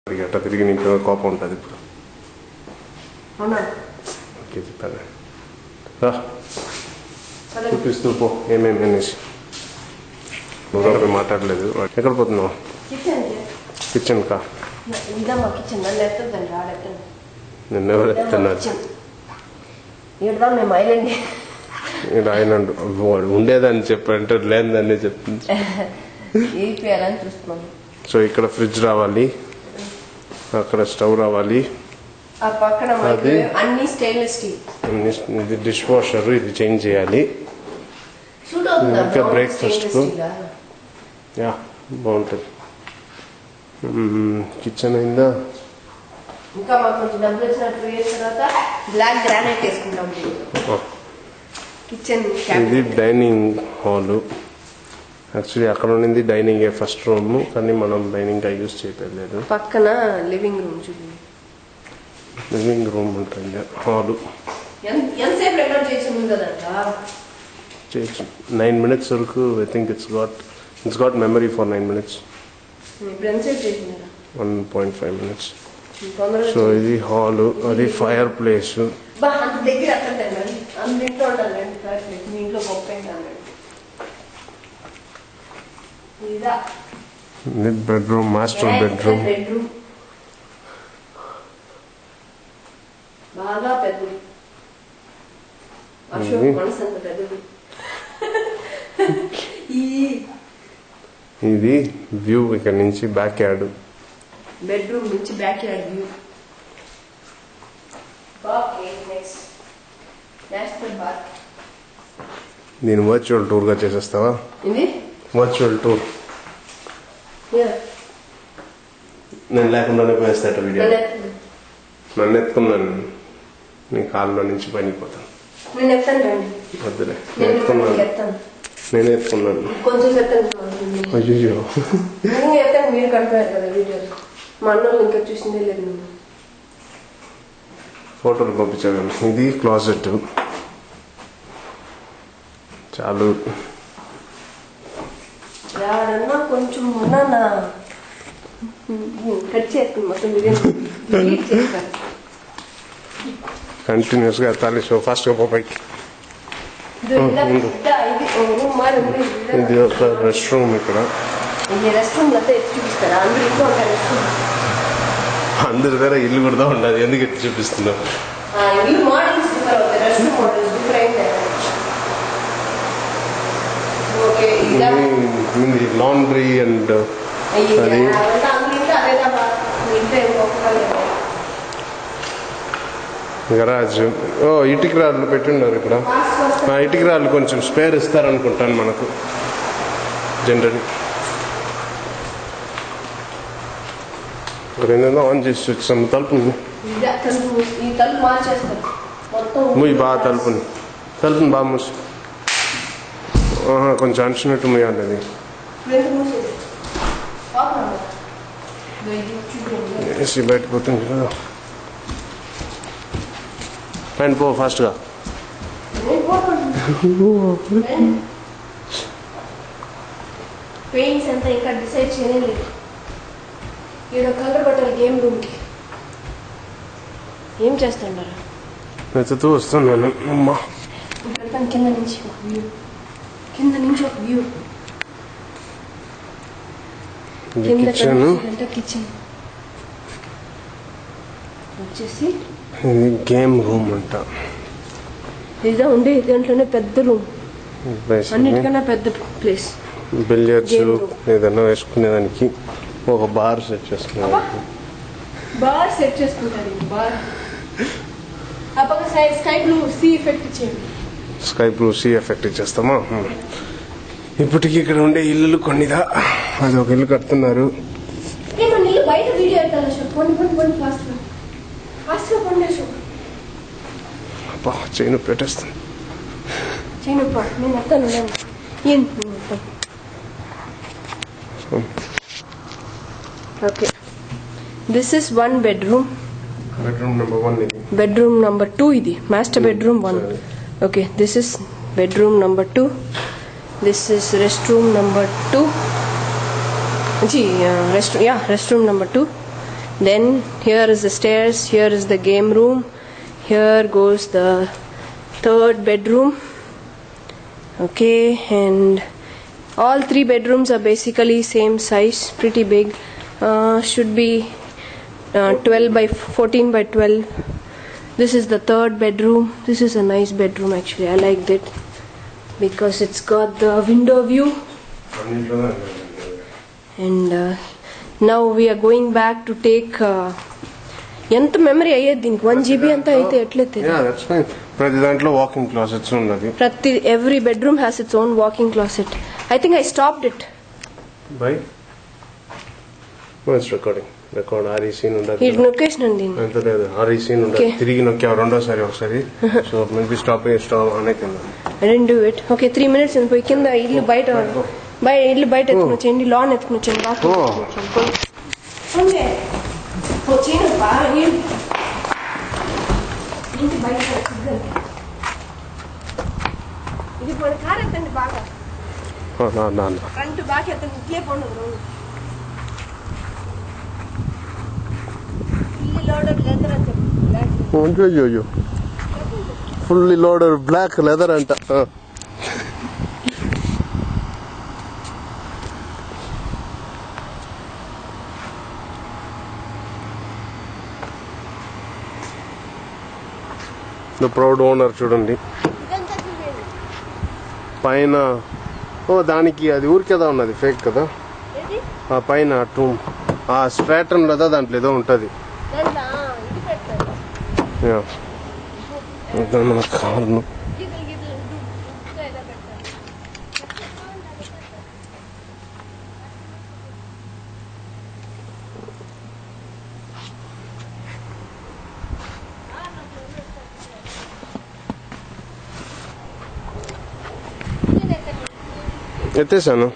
అట్లా తిరిగి నీకు కోపం ఉంటుంది ఇప్పుడు. ఓకే చెప్పాను చూపిస్తూ పో ఏమేమి అనేసి. నువ్వు మాట్లాడలేదు. ఎక్కడ పోతున్నావు? కిచెన్ కా? నిన్న ఎవరు ఎత్తున్నారు? ఆయన ఉండేదని చెప్పంటే లేదని చెప్తుంది. సో ఇక్కడ ఫ్రిడ్జ్ రావాలి, అక్కడ స్టవ్ రావాలి, అది ఇది డిష్ వాషర్, ఇది చేంజ్ చేయాలి. ఇంకా బ్రేక్ఫాస్ట్ కు బాగుంటుంది. కిచెన్ అయిందా? ఇది డైనింగ్ హాల్. యాక్చువల్లీ అక్కడ ఉండింది డైనింగ్ ఫస్ట్ రూమ్, కానీ మనం డైనింగ్ గా యూజ్ చేయలేదు. పక్కన లివింగ్ రూమ్ చూడండి. లివింగ్ రూమ్ ఉంటుంది. హాల్ 9 minutes వరకు. I think it's got memory for 9 minutes. 1.5 minutes. So ఇది హాల్, అది fire place. Bedroom, master bedroom. బాగా పెద్దది. ఇది వ్యూ ఇక్కడ నుంచి బ్యాక్ యార్డ్. బెడ్రూమ్ నుంచి బ్యాక్ యార్డ్ వ్యూ. నేను వర్చువల్ టూర్ గా చేసేస్తావా? వర్చువల్ టూర్ నేను లేకుండానే పోయేస్తాట వీడియో. నన్ను ఎత్తుకున్నాను, నీ కాళ్ళలో నుంచి పనిపోతాను. వద్దులే, నేను ఎత్తుకున్నాను. అయ్యో మీరు కనిపోయారు కదా వీడియో. మా అన్నోళ్ళు ఇంకా చూసిందే లేదు. ఫోటోలు పంపించాను. ఇది క్లాజెట్. చాలు. కొంచెం కట్ చేస్తుంది మొత్తం. కంటిన్యూస్ గా ఎత్తాలి. సో ఫాస్ట్ గా పోపైకి. ఇది ఒక రెస్ట్ రూమ్. ఇక్కడ అందరి దగ్గర ఇల్లు కూడా ఉండదు, ఎందుకు ఎత్తి చూపిస్తున్నావు? లాండ్రీ అండ్ అది గరాజ్. ఇటుక రాళ్ళు పెట్టిన్నారు ఇక్కడ. ఇటుక రాళ్ళు కొంచెం స్పేర్ ఇస్తారనుకుంటాను మనకు జనరల్. ఇక్కడ ఏంటో ఆన్ చేసి వచ్చాము. తలుపుని ముయ్యి బాగా, తలుపుని బాగా మూసి. కొంచెం అనిచినట్టు ముయ్యాలి. అది ఏసీ బయటకు పోతుంది కదా. పైన పో ఫాస్ట్గా. పెయింట్స్ అంతా ఇంకా డిసైడ్ చేయలేదు. ఈడ కలర్ కొట్టాలి గేమ్ రూమ్ కి. ఏం చేస్తున్నారు? వెతుతూ వస్తున్నాను. అమ్మా కింద నుంచి ఒక వ్యూ. కిచెన్ వచ్చేసి ఇది గేమ్ రూమ్ అంట. ఇదా ఉండే దాంట్లోనే పెద్ద రూమ్, అన్నిటికన్నా పెద్ద ప్లేస్. బిలియర్డ్స్ ఏదన్నా వేసుకునేదానికి ఒక బార్ సెట్ చేసుకునేదానికి. స్కై బ్లూ సీ ఎఫెక్ట్ ఇచ్చేస్తామా? ఇప్పటికి ఇక్కడ ఉండే ఇల్లులు కొన్నిదా. అది ఒక ఇల్లు కడుతున్నారు. చైన్ పెట్టేస్తాను. Okay, this is one bedroom. Bedroom number 1 ఇది. Bedroom number 2 ఇది. Master bedroom 1. Okay, this is bedroom number 2. This is restroom number 2. Restroom number 2. Then here is the stairs, here is the game room, here goes the third bedroom. Okay, and all 3 bedrooms are basically same size, pretty big. Should be 12 by 14 by 12. This is the third bedroom. This is a nice bedroom actually. I liked it because it's got the window view. And now we are going back to take ఎంత memory అయ్యేది దీనికి 1 GB అంతా అయితే ఎట్లయితే ప్రతి దాంట్లో walking క్లాసెట్స్ ఉన్నది. every bedroom has its own walking closet. I think I stopped it. Bye. It's recording. Record REC ఉండదు. ఈ లొకేషన్ ఉంది. అంత లేదు. REC ఉండదు. తిరిగి నొక్కా రెండోసారి ఒకసారి. So maybe stop అనేకన్నా. I didn't do it. Okay, 3 minutes and పోయి కింద ఇల్లు బయట ఇల్లు బయట ఎత్తుకొచ్చేయండి, లాన్ ఎత్తుకొచ్చేయండి, బాగా వచ్చేయండి బాగా ఇంటి బయట ఇది పోయి కార్ ఎత్తండి బాగా ఫ్రంట్ బాగా ఎత్తండి, ఇట్లే పోండి. ఫుల్లీ లోడెడ్ బ్లాక్ లెదర్ అంట. ప్రౌడ్ ఓనర్ చూడండి పైన. దానికి అది ఊరికేదా ఉన్నది, ఫేక్ కదా. ఆ పైన టూమ్ ఆ స్ట్రాటన్ లేదా దాంట్లో ఏదో ఉంటది. మన కార్ను ఎత్తేసాను.